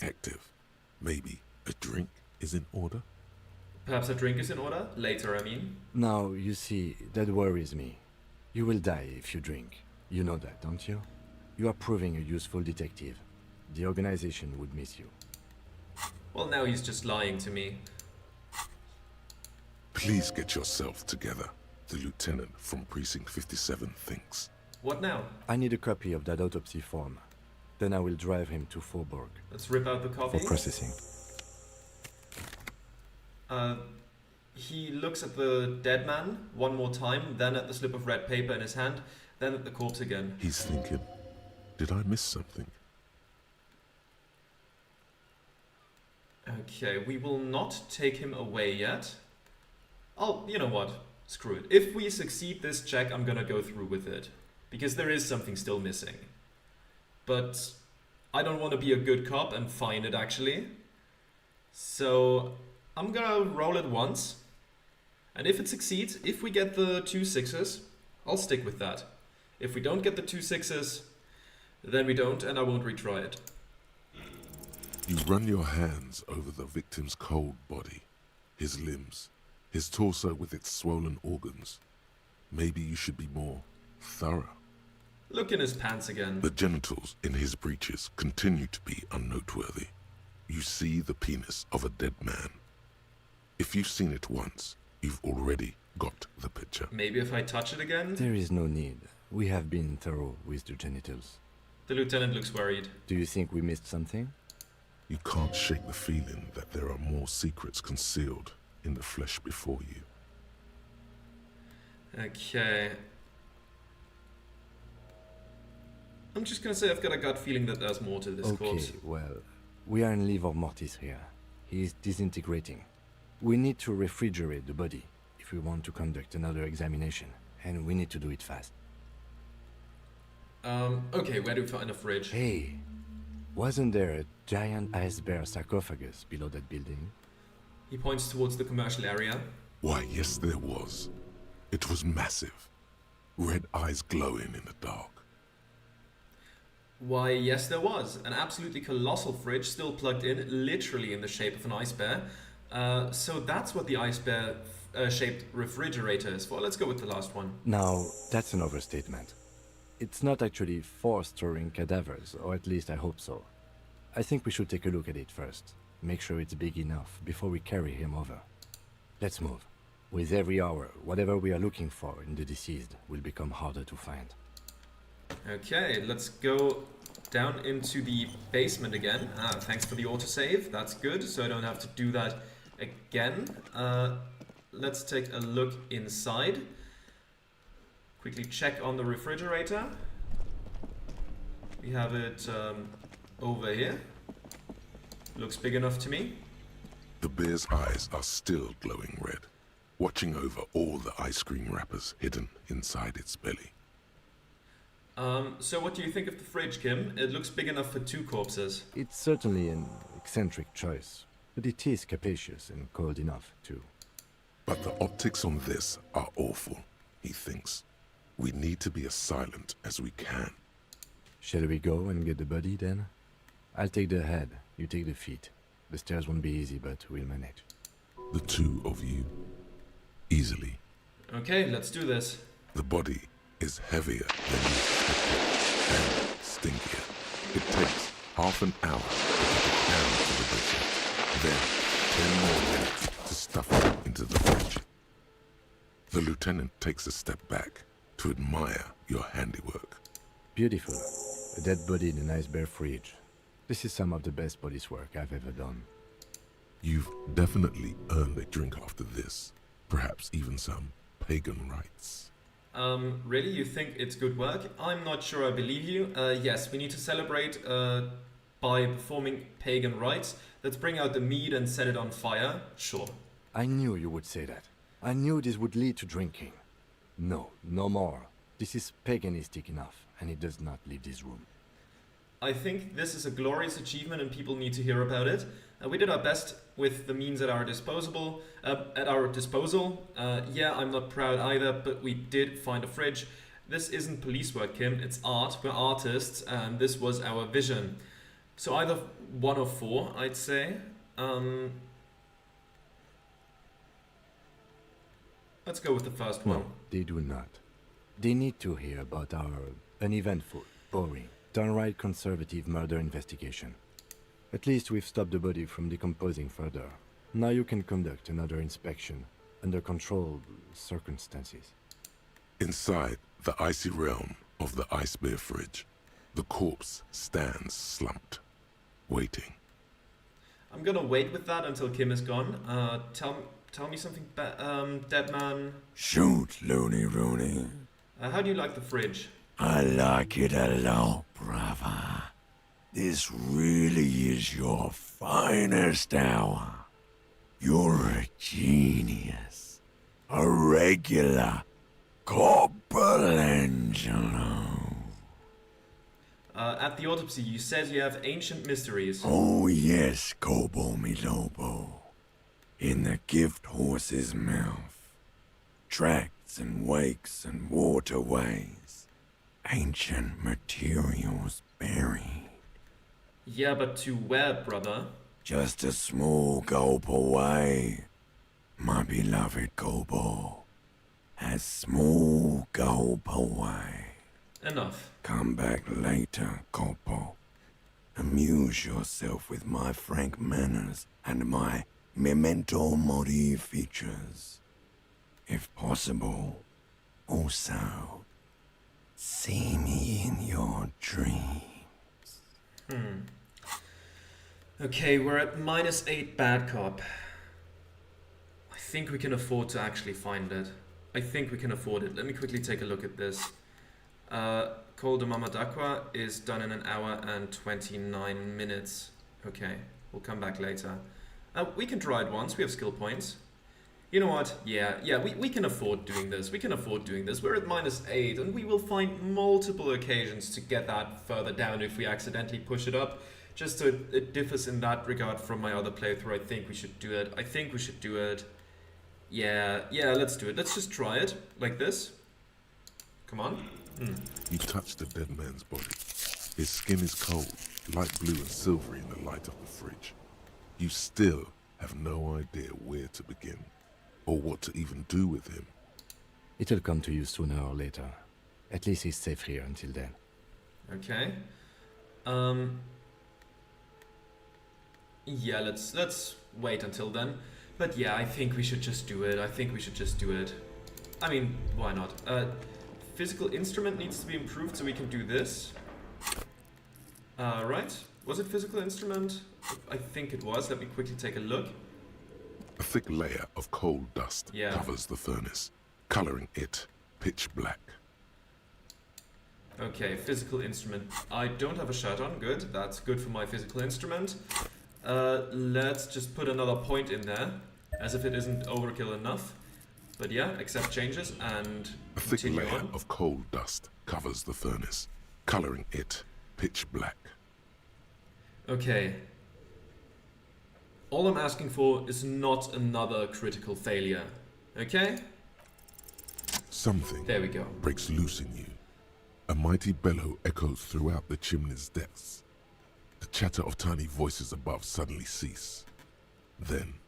Detective, maybe a drink is in order? Perhaps a drink is in order? Later, I mean. Now, you see, that worries me. You will die if you drink. You know that, don't you? You are proving a useful detective. The organization would miss you. Well, now he's just lying to me. Please get yourself together. The lieutenant from Precinct 57 thinks. What now? I need a copy of that autopsy form. Then I will drive him to Faubourg. Let's rip out the copy. For processing. He looks at the dead man one more time, then at the slip of red paper in his hand, then at the corpse again. He's thinking, did I miss something? Okay, we will not take him away yet. Oh, you know what? Screw it. If we succeed this check, I'm gonna go through with it. Because there is something still missing. But I don't want to be a good cop and find it, actually. So I'm gonna roll it once. And if it succeeds, if we get the 2 sixes, I'll stick with that. If we don't get the 2 sixes, then we don't, and I won't retry it. You run your hands over the victim's cold body, his limbs, his torso with its swollen organs. Maybe you should be more thorough. Look in his pants again. The genitals in his breeches continue to be unnoteworthy. You see the penis of a dead man. If you've seen it once, you've already got the picture. Maybe if I touch it again? There is no need. We have been thorough with the genitals. The lieutenant looks worried. Do you think we missed something? You can't shake the feeling that there are more secrets concealed in the flesh before you. Okay. I'm just gonna say I've got a gut feeling that there's more to this corpse. Okay, well, we are in livor mortis here. He is disintegrating. We need to refrigerate the body if we want to conduct another examination, and we need to do it fast. Okay, where do we find a fridge? Hey, wasn't there a giant ice bear sarcophagus below that building? He points towards the commercial area. Why, yes, there was. It was massive. Red eyes glowing in the dark. Why, yes, there was. An absolutely colossal fridge still plugged in, literally in the shape of an ice bear. So that's what the ice bear shaped refrigerator is for. Let's go with the last one. Now, that's an overstatement. It's not actually for storing cadavers, or at least I hope so. I think we should take a look at it first. Make sure it's big enough before we carry him over. Let's move. With every hour, whatever we are looking for in the deceased will become harder to find. Okay, let's go down into the basement again. Thanks for the autosave. That's good, so I don't have to do that again. Let's take a look inside. Quickly check on the refrigerator. We have it over here. Looks big enough to me. The bear's eyes are still glowing red, watching over all the ice cream wrappers hidden inside its belly. So what do you think of the fridge, Kim? It looks big enough for 2 corpses. It's certainly an eccentric choice, but it is capacious and cold enough, too. But the optics on this are awful, he thinks. We need to be as silent as we can. Shall we go and get the body, then? I'll take the head, you take the feet. The stairs won't be easy, but we'll manage. The 2 of you. Easily. Okay, let's do this. The body is heavier than you expected and stinkier. It takes half an hour to get it down to the basement, then 10 more minutes to stuff it into the fridge. The lieutenant takes a step back to admire your handiwork. Beautiful. A dead body in a nice bare fridge. This is some of the best police work I've ever done. You've definitely earned a drink after this. Perhaps even some pagan rites. Really? You think it's good work? I'm not sure I believe you. Yes, we need to celebrate by performing pagan rites. Let's bring out the meat and set it on fire. Sure. I knew you would say that. I knew this would lead to drinking. No, no more. This is paganistic enough, and it does not leave this room. I think this is a glorious achievement and people need to hear about it. We did our best with the means at our disposal. Yeah, I'm not proud either, but we did find a fridge. This isn't police work, Kim. It's art. We're artists, and this was our vision. So either 1 or 4, I'd say. Let's go with the first one. No, they do not. They need to hear about our uneventful, boring, downright conservative murder investigation. At least we've stopped the body from decomposing further. Now you can conduct another inspection under controlled circumstances. Inside the icy realm of the ice bear fridge, the corpse stands slumped, waiting. I'm gonna wait with that until Kim is gone. Tell me something, dead man. Shoot, Looney Rooney. How do you like the fridge? I like it a lot, brother. This really is your finest hour. You're a genius. A regular Corporangelo. At the autopsy, you said you have ancient mysteries. Oh yes, Kobo mi Lobo. In the gift horse's mouth. Tracts and wakes and waterways. Ancient materials buried. Yeah, but to where, brother? Just a small gulp away. My beloved Kobo. A small gulp away. Enough. Come back later, Kobo. Amuse yourself with my frank manners and my memento mori features. If possible, also, see me in your dreams. Okay, we're at -8 bad cop. I think we can afford to actually find it. I think we can afford it. Let me quickly take a look at this. Col de Mamadakwa is done in 1 hour and 29 minutes. Okay, we'll come back later. We can try it once, we have skill points. You know what? Yeah, we can afford doing this. We can afford doing this. We're at -8 and we will find multiple occasions to get that further down if we accidentally push it up. Just so it differs in that regard from my other playthrough. I think we should do it. Yeah, let's do it. Let's just try it. Like this. Come on. You touch the dead man's body. His skin is cold, light blue and silvery in the light of the fridge. You still have no idea where to begin, or what to even do with him. It'll come to you sooner or later. At least he's safe here until then. Okay. Yeah, let's wait until then. But yeah, I think we should just do it. I mean, why not? Physical instrument needs to be improved so we can do this. Right? Was it physical instrument? I think it was. Let me quickly take a look. A thick layer of coal dust Yeah. covers the furnace, coloring it pitch black. Okay, physical instrument. I don't have a shirt on. Good. That's good for my physical instrument. Let's just put another point in there, as if it isn't overkill enough. But yeah, accept changes and A thick continue layer on. of coal dust covers the furnace, coloring it pitch black. Okay. All I'm asking for is not another critical failure. Okay? Something There we go. breaks loose in you. A mighty bellow echoes throughout the chimney's depths. The chatter of tiny voices above suddenly cease. Then,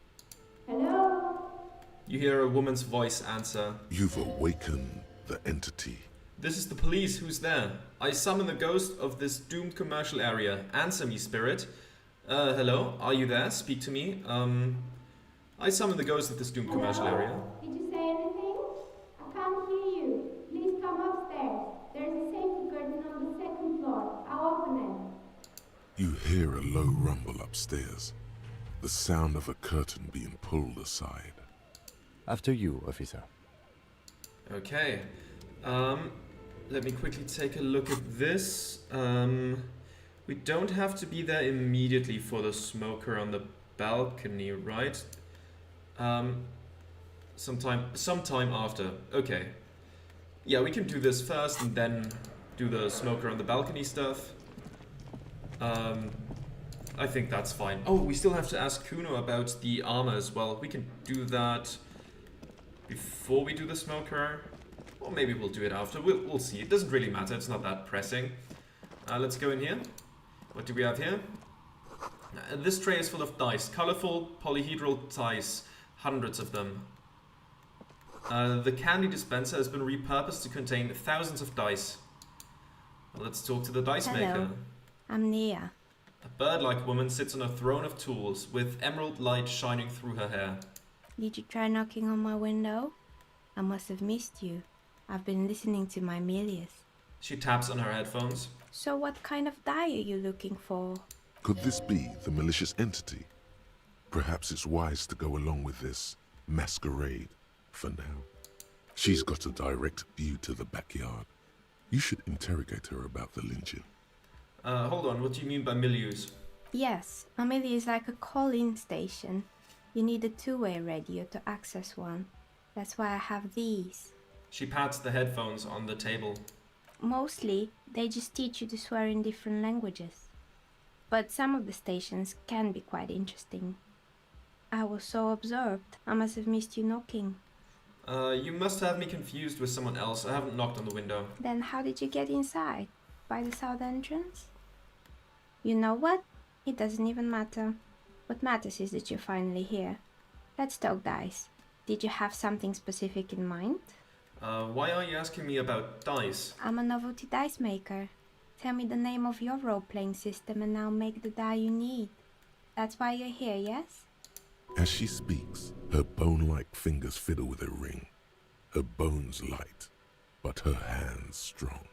You hear a woman's voice answer. you've awakened the entity. This is the police. Who's there? I summon the ghost of this doomed commercial area. Answer me, spirit. Hello? Are you there? Speak to me. I summon the ghost of this doomed commercial area. Did you say anything? I can't hear you. Please come upstairs. There's a safety curtain on the 2nd floor. I'll open it. You hear a low rumble upstairs, the sound of a curtain being pulled aside. After you, officer. Okay. Let me quickly take a look at this. We don't have to be there immediately for the smoker on the balcony, right? Sometime after. Okay. Yeah, we can do this first and then do the smoker on the balcony stuff. I think that's fine. Oh, we still have to ask Kuno about the armor as well. We can do that before we do the smoker. Or maybe we'll do it after. We'll see. It doesn't really matter. It's not that pressing. Let's go in here. What do we have here? This tray is full of dice, colorful polyhedral dice, hundreds of them. The candy dispenser has been repurposed to contain thousands of dice. Let's talk to the dice Hello. maker. I'm Nia. A bird-like woman sits on a throne of tools with emerald light shining through her hair. Did you try knocking on my window? I must have missed you. I've been listening to my Milius. She taps on her headphones. So what kind of die are you looking for? Could this be the malicious entity? Perhaps it's wise to go along with this masquerade for now. She's got a direct view to the backyard. You should interrogate her about the lynching. Hold on, what do you mean by milieux? Yes, a Milius is like a call-in station. You need a two-way radio to access one. That's why I have these. She pats the headphones on the table. Mostly, they just teach you to swear in different languages. But some of the stations can be quite interesting. I was so absorbed, I must have missed you knocking. You must have me confused with someone else. I haven't knocked on the window. Then how did you get inside? By the south entrance? You know what? It doesn't even matter. What matters is that you're finally here. Let's talk dice. Did you have something specific in mind? Why are you asking me about dice? I'm a novelty dice maker. Tell me the name of your role-playing system and I'll make the die you need. That's why you're here, yes? As she speaks, her bone-like fingers fiddle with a ring. Her bones light, but her hands strong.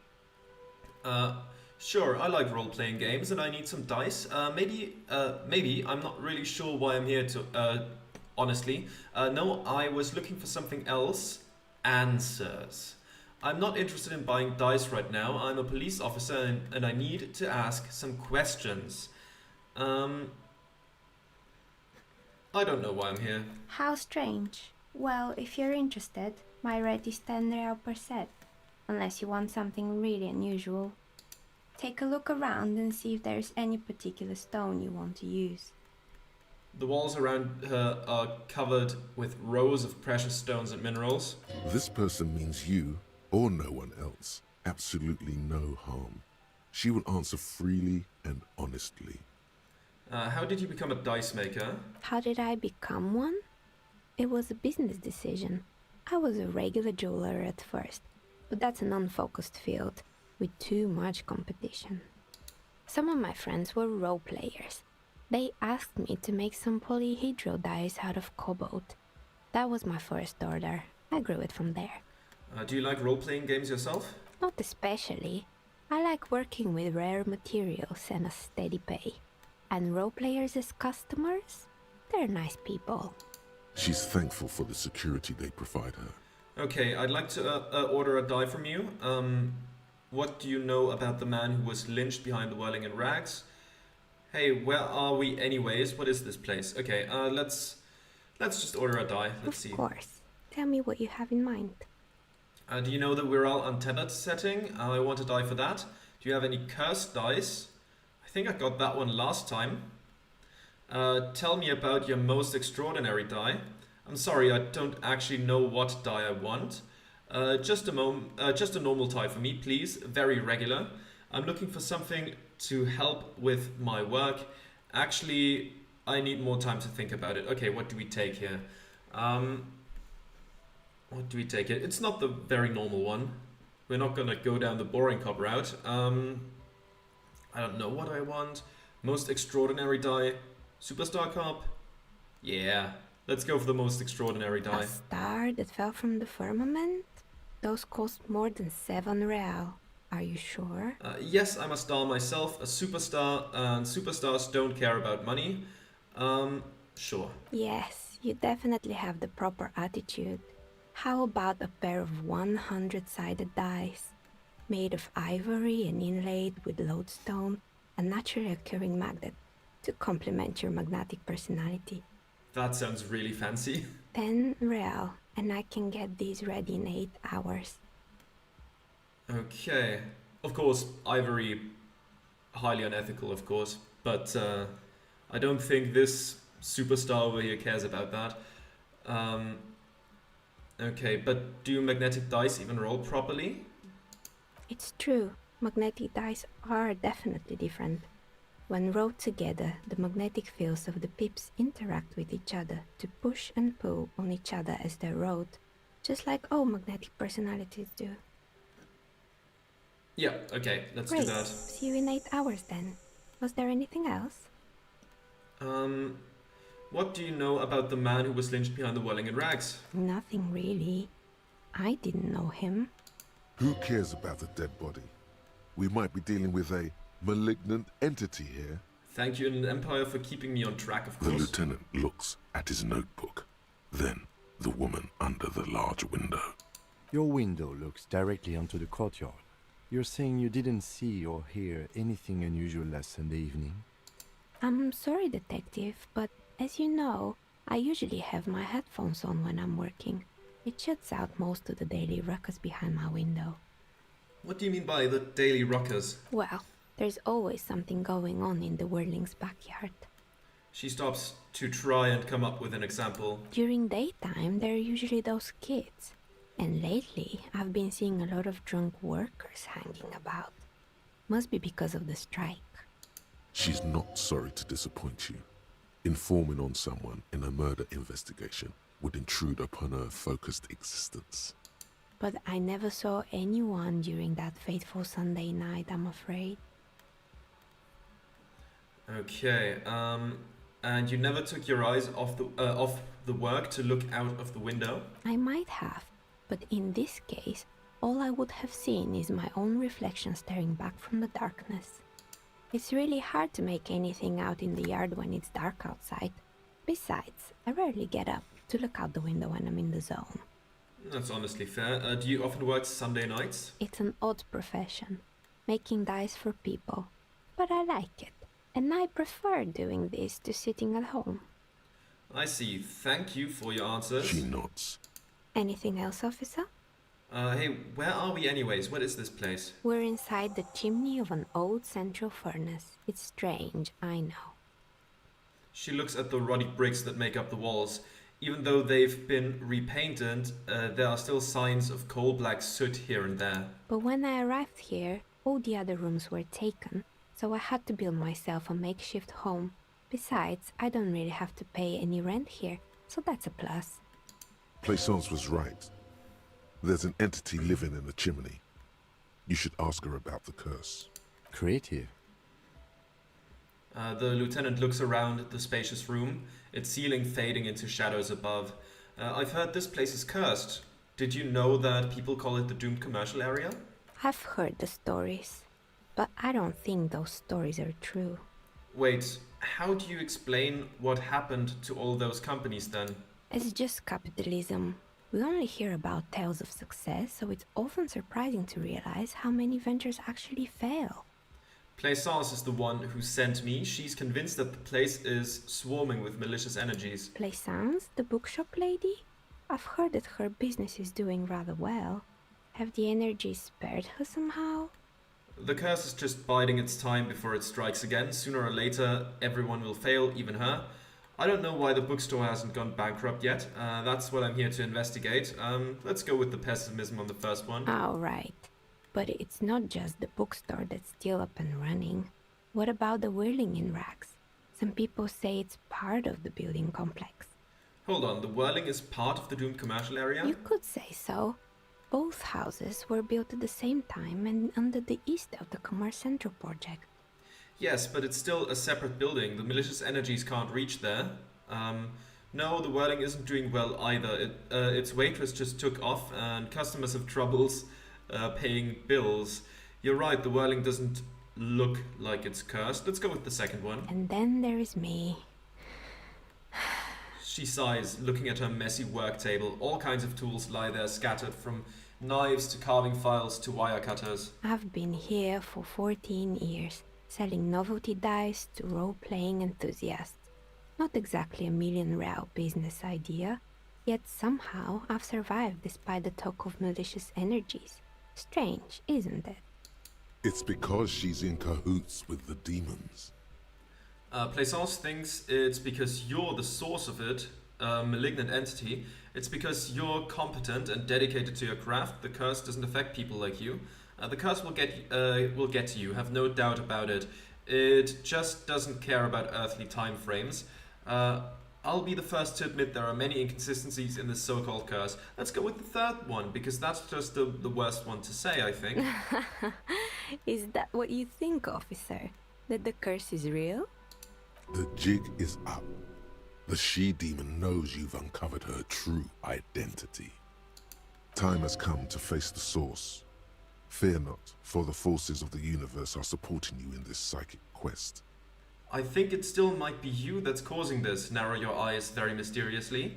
Sure, I like role-playing games and I need some dice. Maybe, I'm not really sure why I'm here to, honestly. No, I was looking for something else. Answers. I'm not interested in buying dice right now. I'm a police officer and I need to ask some questions. I don't know why I'm here. How strange. Well, if you're interested, my rate is 10 real per set. Unless you want something really unusual. Take a look around and see if there's any particular stone you want to use. The walls around her are covered with rows of precious stones and minerals. This person means you, or no one else, absolutely no harm. She will answer freely and honestly. How did you become a dice maker? How did I become one? It was a business decision. I was a regular jeweler at first, but that's an unfocused field with too much competition. Some of my friends were role players. They asked me to make some polyhedral dice out of cobalt. That was my first order. I grew it from there. Do you like role-playing games yourself? Not especially. I like working with rare materials and a steady pay. And role players as customers? They're nice people. She's thankful for the security they provide her. Okay, I'd like to order a die from you. What do you know about the man who was lynched behind the whirling in rags? Hey, where are we anyways? What is this place? Okay, let's just order a die. Let's see. Of course. Tell me what you have in mind. Do you know the We're All Untethered setting? I want a die for that. Do you have any cursed dice? I think I got that one last time. Tell me about your most extraordinary die. I'm sorry, I don't actually know what die I want. Just a normal die for me, please. Very regular. I'm looking for something to help with my work. Actually, I need more time to think about it. Okay, what do we take here? What do we take here? It's not the very normal one. We're not gonna go down the boring cop route. I don't know what I want. Most extraordinary die. Superstar cop? Yeah, let's go for the most extraordinary die. A star that fell from the firmament? Those cost more than 7 real. Are you sure? Yes, I'm a star myself, a superstar, and superstars don't care about money. Sure. Yes, you definitely have the proper attitude. How about a pair of 100-sided dice, made of ivory and inlaid with lodestone, a naturally occurring magnet, to complement your magnetic personality? That sounds really fancy. 10 real, and I can get these ready in 8 hours. Okay. Of course, ivory, highly unethical, of course, but I don't think this superstar over here cares about that. Okay, but do magnetic dice even roll properly? It's true, magnetic dice are definitely different. When rowed together, the magnetic fields of the pips interact with each other to push and pull on each other as they're rowed, just like all magnetic personalities do. Yeah, okay, let's Great. do that. See you in 8 hours then. Was there anything else? What do you know about the man who was lynched behind the Welling in rags? Nothing really. I didn't know him. Who cares about the dead body? We might be dealing with a malignant entity here. Thank you, and Empire, for keeping me on track, of The course. lieutenant looks at his notebook. Then, the woman under the large window. Your window looks directly onto the courtyard. You're saying you didn't see or hear anything unusual last Sunday evening? I'm sorry, Detective, but as you know, I usually have my headphones on when I'm working. It shuts out most of the daily ruckus behind my window. What do you mean by the daily rockers? Well, there's always something going on in the Whirling's backyard. She stops to try and come up with an example. During daytime, there are usually those kids. And lately, I've been seeing a lot of drunk workers hanging about. Must be because of the strike. She's not sorry to disappoint you. Informing on someone in a murder investigation would intrude upon her focused existence. But I never saw anyone during that fateful Sunday night, I'm afraid. Okay, and you never took your eyes off the work to look out of the window? I might have, but in this case, all I would have seen is my own reflection staring back from the darkness. It's really hard to make anything out in the yard when it's dark outside. Besides, I rarely get up to look out the window when I'm in the zone. That's honestly fair. Do you often work Sunday nights? It's an odd profession, making dice for people, but I like it, and I prefer doing this to sitting at home. I see. Thank you for your answers. She nods. Anything else, officer? Hey, where are we anyways? What is this place? We're inside the chimney of an old central furnace. It's strange, I know. She looks at the ruddy bricks that make up the walls. Even though they've been repainted, there are still signs of coal-black soot here and there. But when I arrived here, all the other rooms were taken, so I had to build myself a makeshift home. Besides, I don't really have to pay any rent here, so that's a plus. Plaisance was right. There's an entity living in the chimney. You should ask her about the curse. Creative. The lieutenant looks around the spacious room, its ceiling fading into shadows above. I've heard this place is cursed. Did you know that people call it the doomed commercial area? I've heard the stories, but I don't think those stories are true. Wait, how do you explain what happened to all those companies then? It's just capitalism. We only hear about tales of success, so it's often surprising to realize how many ventures actually fail. Plaisance is the one who sent me. She's convinced that the place is swarming with malicious energies. Plaisance, the bookshop lady? I've heard that her business is doing rather well. Have the energies spared her somehow? The curse is just biding its time before it strikes again. Sooner or later, everyone will fail, even her. I don't know why the bookstore hasn't gone bankrupt yet. That's what I'm here to investigate. Let's go with the pessimism on the first one. All right. But it's not just the bookstore that's still up and running. What about the Whirling in rags? Some people say it's part of the building complex. Hold on, the Whirling is part of the doomed commercial area? You could say so. Both houses were built at the same time and under the east of the Commerce Central project. Yes, but it's still a separate building. The malicious energies can't reach there. No, the Whirling isn't doing well either. Its waitress just took off and customers have troubles paying bills. You're right, the Whirling doesn't look like it's cursed. Let's go with the second one. And then there is me. She sighs, looking at her messy work table. All kinds of tools lie there scattered, from knives to carving files to wire cutters. I've been here for 14 years, selling novelty dice to role-playing enthusiasts. Not exactly a million-real business idea, yet somehow I've survived despite the talk of malicious energies. Strange, isn't it? It's because she's in cahoots with the demons. Plaisance thinks it's because you're the source of it, a malignant entity. It's because you're competent and dedicated to your craft. The curse doesn't affect people like you. The curse will get to you, have no doubt about it. It just doesn't care about earthly time frames. I'll be the first to admit there are many inconsistencies in this so-called curse. Let's go with the third one, because that's just the worst one to say, I think. Is that what you think, officer? That the curse is real? The jig is up. The she-demon knows you've uncovered her true identity. Time has come to face the source. Fear not, for the forces of the universe are supporting you in this psychic quest. I think it still might be you that's causing this, narrow your eyes very mysteriously.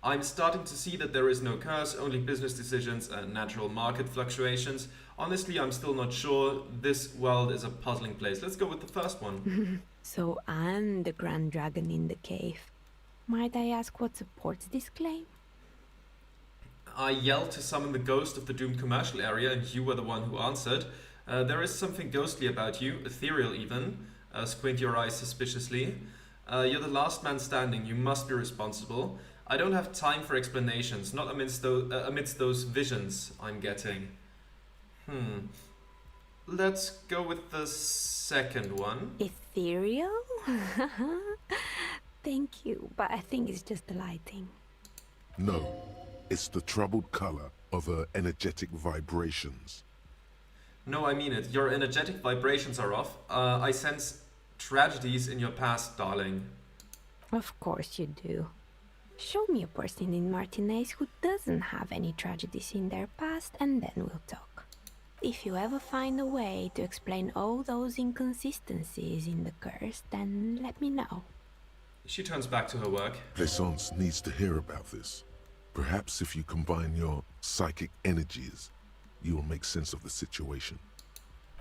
I'm starting to see that there is no curse, only business decisions and natural market fluctuations. Honestly, I'm still not sure. This world is a puzzling place. Let's go with the first one. So I'm the grand dragon in the cave. Might I ask what supports this claim? I yelled to summon the ghost of the doomed commercial area, and you were the one who answered. There is something ghostly about you, ethereal even. Squint your eyes suspiciously. You're the last man standing. You must be responsible. I don't have time for explanations, not amidst those visions I'm getting. Let's go with the second one. Ethereal? Thank you, but I think it's just the lighting. No, it's the troubled color of her energetic vibrations. No, I mean it. Your energetic vibrations are off. I sense tragedies in your past, darling. Of course you do. Show me a person in Martinez who doesn't have any tragedies in their past, and then we'll talk. If you ever find a way to explain all those inconsistencies in the curse, then let me know. She turns back to her work. Plaisance needs to hear about this. Perhaps if you combine your psychic energies, you will make sense of the situation.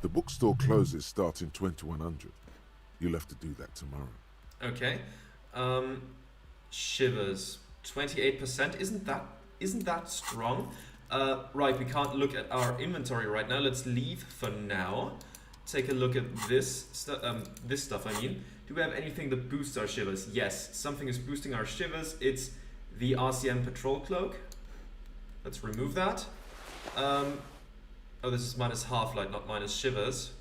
The bookstore closes starting 2100. You'll have to do that tomorrow. Okay. Shivers. 28%. Isn't that strong? Right, we can't look at our inventory right now. Let's leave for now. Take a look at this stuff, I mean. Do we have anything that boosts our shivers? Yes, something is boosting our shivers. It's the RCM patrol cloak. Let's remove that. Oh, this is minus half-light, not minus shivers.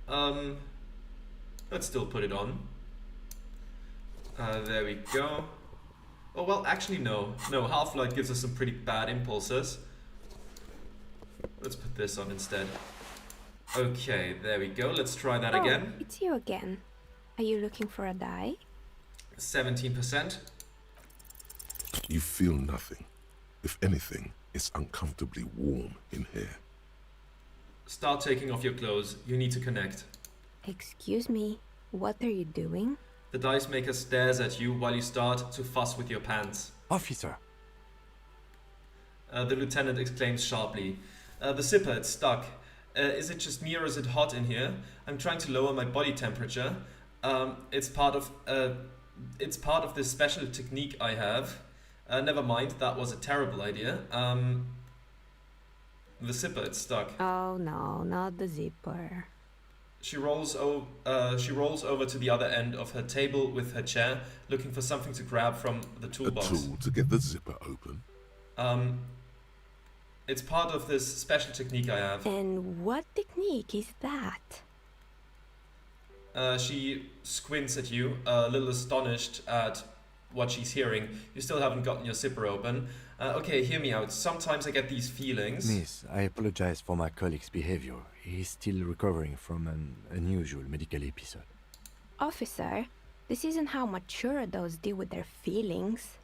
Let's still put it on. There we go. Oh, well, actually, no. No, half-light gives us some pretty bad impulses. Let's put this on instead. Okay, there we go. Let's try that again. It's you again. Are you looking for a die? 17%. You feel nothing. If anything, it's uncomfortably warm in here. Start taking off your clothes. You need to connect. Excuse me, what are you doing? The dice maker stares at you while you start to fuss with your pants. Officer! The lieutenant exclaims sharply. The zipper, it's stuck. Is it just me or is it hot in here? I'm trying to lower my body temperature. It's part of this special technique I have. Never mind, that was a terrible idea. The zipper, it's stuck. Oh no, not the zipper. She rolls over to the other end of her table with her chair, looking for something to grab from the toolbox. A tool to get the zipper open? It's part of this special technique I have. And what technique is that? She squints at you, a little astonished at what she's hearing. You still haven't gotten your zipper open. Okay, hear me out. Sometimes I get these feelings. Miss, I apologize for my colleague's behavior. He's still recovering from an unusual medical episode. Officer, this isn't how mature adults deal with their feelings.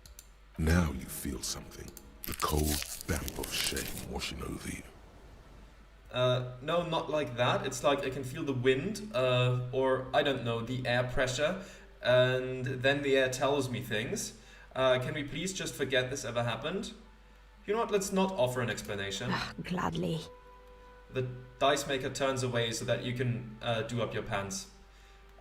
Now you feel something. The cold damp of shame washing over you. No, not like that. It's like I can feel the wind, or I don't know, the air pressure, and then the air tells me things. Can we please just forget this ever happened? You know what, let's not offer an explanation. Gladly. The dice maker turns away so that you can do up your pants.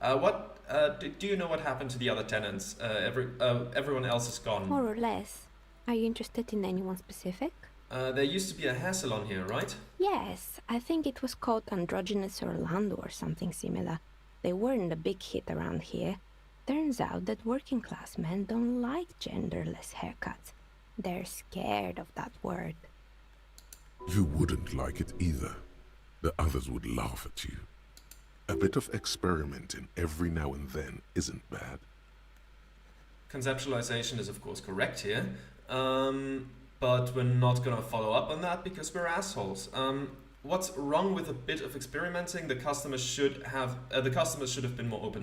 Do you know what happened to the other tenants? Everyone else is gone. More or less. Are you interested in anyone specific? There used to be a hair salon here, right? Yes, I think it was called Androgynous Orlando or something similar. They weren't a big hit around here. Turns out that working class men don't like genderless haircuts. They're scared of that word. You wouldn't like it either. The others would laugh at you. A bit of experimenting every now and then isn't bad. Conceptualization is of course correct here, but we're not gonna follow up on that because we're assholes. What's wrong with a bit of experimenting? The customers should have been more open